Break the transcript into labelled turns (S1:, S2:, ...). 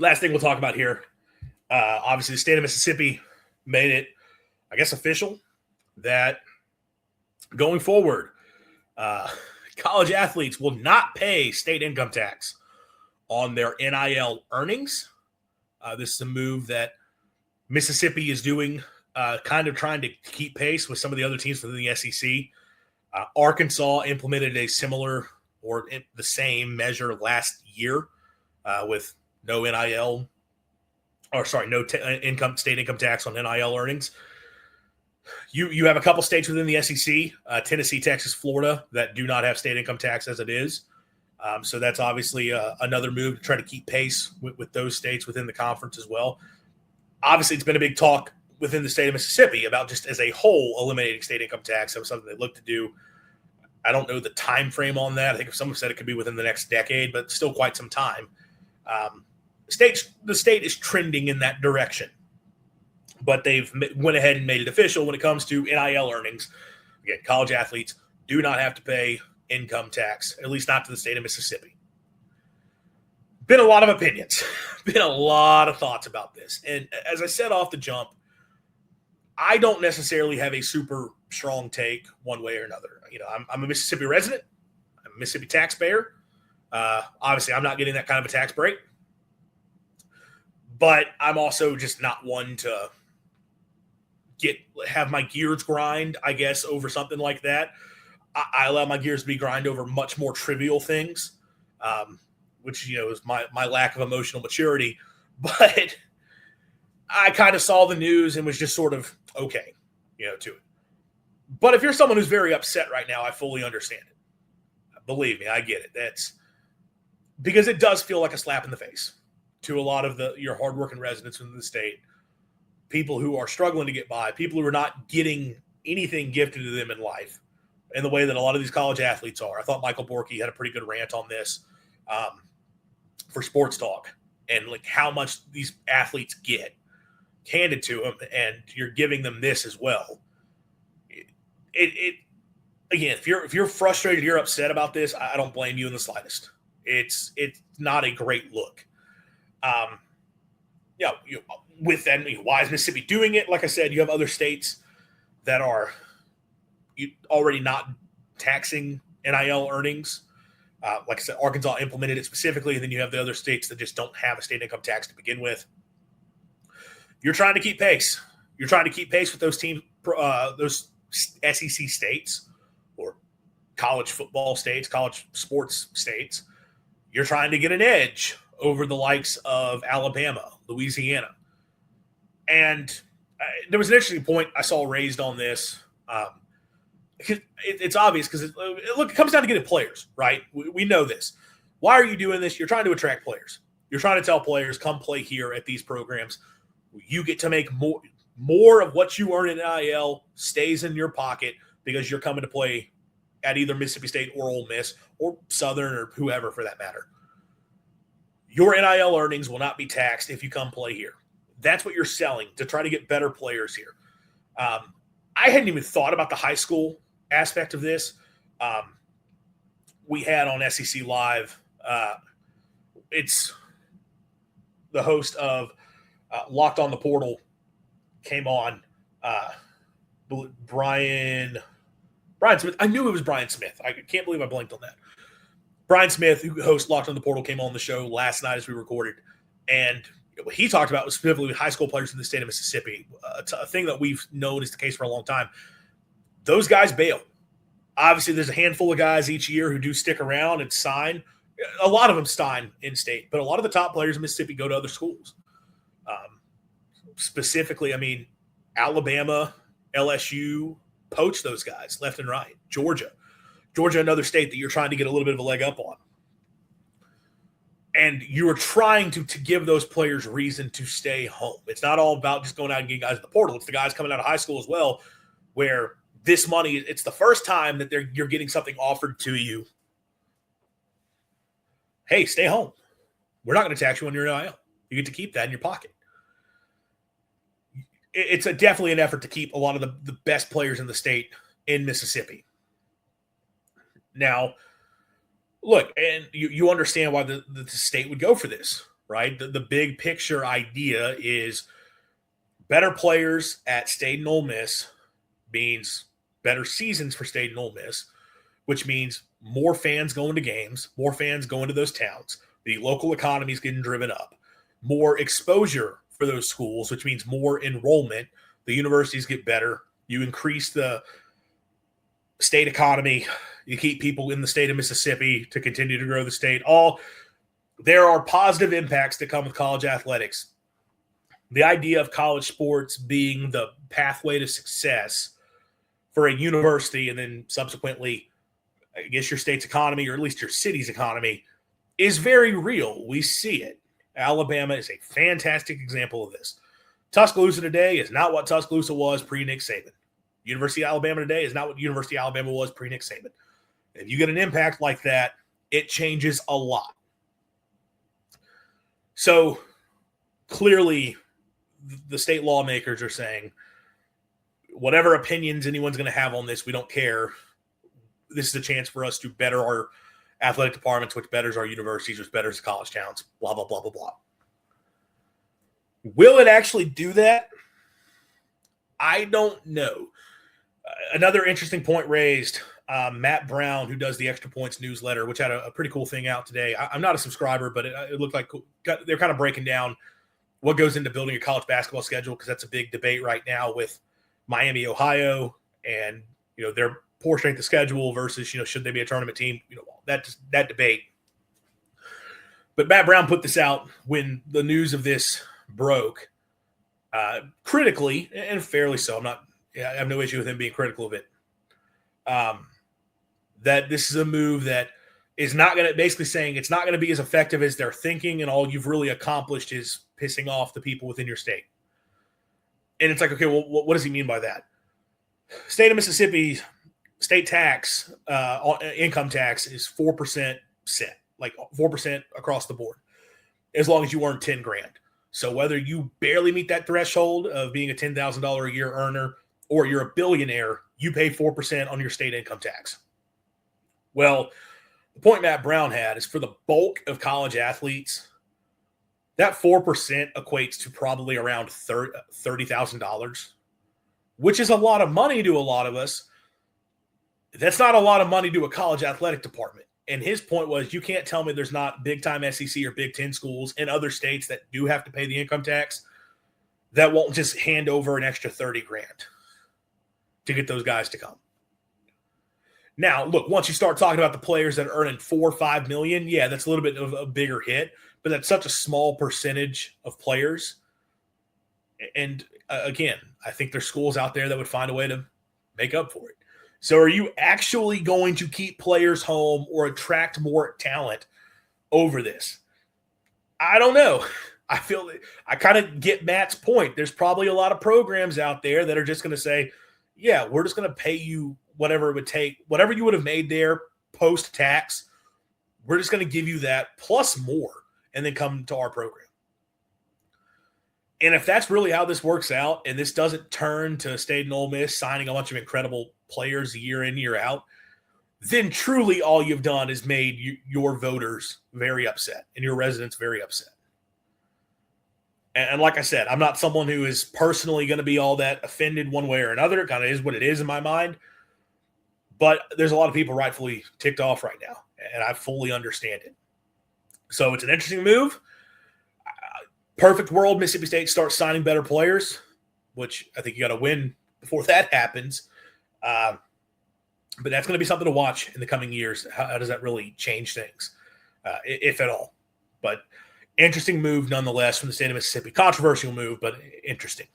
S1: last thing we'll talk about here. Obviously, the state of Mississippi made it, I guess, official that going forward, college athletes will not pay state income tax on their NIL earnings. This is a move that Mississippi is doing, kind of trying to keep pace with some of the other teams within the SEC. Arkansas implemented a similar or the same measure last year with no NIL, or sorry, no state income tax on NIL earnings. You have a couple states within the SEC, Tennessee, Texas, Florida, that do not have state income tax as it is. So that's obviously another move to try to keep pace with those states within the conference as well. Obviously, it's been a big talk within the state of Mississippi about just as a whole eliminating state income tax. That was something they looked to do. I don't know the time frame on that. I think someone said it could be within the next decade, but still quite some time. The state is trending in that direction, but they've went ahead and made it official when it comes to NIL earnings. Again, college athletes do not have to pay income tax, at least not to the state of Mississippi. Been a lot of opinions, been a lot of thoughts about this. And as I said off the jump, I don't necessarily have a super strong take one way or another. I'm a Mississippi resident. I'm a Mississippi taxpayer. Obviously, I'm not getting that kind of a tax break. But I'm also just not one to have my gears grind, I guess, over something like that. I allow my gears to be grind over much more trivial things, which, is my lack of emotional maturity. But I kind of saw the news and was just sort of okay, to it. But if you're someone who's very upset right now, I fully understand it. Believe me, I get it. That's because it does feel like a slap in the face to a lot of your hardworking residents in the state, people who are struggling to get by, people who are not getting anything gifted to them in life in the way that a lot of these college athletes are. I thought Michael Borky had a pretty good rant on this for Sports Talk and like how much these athletes get handed to them, and you're giving them this as well. It again, if you're frustrated, you're upset about this, I don't blame you in the slightest. It's not a great look. With that, why is Mississippi doing it? Like I said, you have other states that are already not taxing NIL earnings. Like I said, Arkansas implemented it specifically, and then you have the other states that just don't have a state income tax to begin with. You're trying to keep pace. You're trying to keep pace with those teams, those SEC states or college football states, college sports states. You're trying to get an edge over the likes of Alabama, Louisiana. And there was an interesting point I saw raised on this. It's obvious because it comes down to getting players, right? We know this. Why are you doing this? You're trying to attract players. You're trying to tell players, come play here at these programs. You get to make more of what you earn in NIL stays in your pocket because you're coming to play at either Mississippi State or Ole Miss or Southern or whoever for that matter. Your NIL earnings will not be taxed if you come play here. That's what you're selling to try to get better players here. I hadn't even thought about the high school aspect of this. We had on SEC Live, it's the host of Locked on the Portal came on. Brian Smith. I knew it was Brian Smith. I can't believe I blanked on that. Brian Smith, who hosts Locked on the Portal, came on the show last night as we recorded. And what he talked about was specifically high school players in the state of Mississippi, a thing that we've known is the case for a long time. Those guys bail. Obviously, there's a handful of guys each year who do stick around and sign. A lot of them sign in-state, but a lot of the top players in Mississippi go to other schools. Specifically, Alabama, LSU poach those guys left and right. Georgia, another state that you're trying to get a little bit of a leg up on. And you are trying to give those players reason to stay home. It's not all about just going out and getting guys in the portal. It's the guys coming out of high school as well, where this money, it's the first time that you're getting something offered to you. Hey, stay home. We're not going to tax you on your NIL. You get to keep that in your pocket. It's definitely an effort to keep a lot of the best players in the state in Mississippi. Now, look, and you understand why the state would go for this, right? The big picture idea is better players at State and Ole Miss means better seasons for State and Ole Miss, which means more fans going to games, more fans going to those towns. The local economy is getting driven up. More exposure for those schools, which means more enrollment. The universities get better. You increase the state economy. You keep people in the state of Mississippi to continue to grow the state. There are positive impacts that come with college athletics. The idea of college sports being the pathway to success for a university and then subsequently, I guess, your state's economy or at least your city's economy is very real. We see it. Alabama is a fantastic example of this. Tuscaloosa today is not what Tuscaloosa was pre-Nick Saban. University of Alabama today is not what University of Alabama was pre-Nick Saban. If you get an impact like that, it changes a lot. So clearly the state lawmakers are saying, whatever opinions anyone's going to have on this, we don't care. This is a chance for us to better our athletic departments, which betters our universities, which betters the college towns, blah, blah, blah, blah, blah. Will it actually do that? I don't know. Another interesting point raised, Matt Brown, who does the Extra Points newsletter, which had a pretty cool thing out today. I'm not a subscriber, but it looked like they're kind of breaking down what goes into building a college basketball schedule, because that's a big debate right now with Miami, Ohio, and their poor strength of schedule versus should they be a tournament team? That debate. But Matt Brown put this out when the news of this broke, critically and fairly so. I have no issue with him being critical of it. That this is a move that is not going to, basically saying it's not going to be as effective as they're thinking, and all you've really accomplished is pissing off the people within your state. And it's like, okay, well, what does he mean by that? State of Mississippi state tax, income tax is 4% set, like 4% across the board, as long as you earn 10 grand. So whether you barely meet that threshold of being a $10,000 a year earner or you're a billionaire, you pay 4% on your state income tax. Well, the point Matt Brown had is for the bulk of college athletes, that 4% equates to probably around $30,000, which is a lot of money to a lot of us. That's not a lot of money to a college athletic department. And his point was, you can't tell me there's not big-time SEC or Big Ten schools in other states that do have to pay the income tax that won't just hand over an extra 30 grand to get those guys to come. Now, look, once you start talking about the players that are earning $4 or $5 million, yeah, that's a little bit of a bigger hit, but that's such a small percentage of players. And again, I think there's schools out there that would find a way to make up for it. So are you actually going to keep players home or attract more talent over this? I don't know. I kind of get Matt's point. There's probably a lot of programs out there that are just going to say, yeah, we're just going to pay you whatever it would take, whatever you would have made there post-tax. We're just going to give you that plus more and then come to our program. And if that's really how this works out, and this doesn't turn to State and Ole Miss signing a bunch of incredible players year in, year out, then truly all you've done is made your voters very upset and your residents very upset. And like I said, I'm not someone who is personally going to be all that offended one way or another. It kind of is what it is in my mind. But there's a lot of people rightfully ticked off right now, and I fully understand it. So it's an interesting move. Perfect world, Mississippi State starts signing better players, which I think you got to win before that happens. But that's going to be something to watch in the coming years. How does that really change things, if at all? But interesting move nonetheless from the state of Mississippi. Controversial move, but interesting.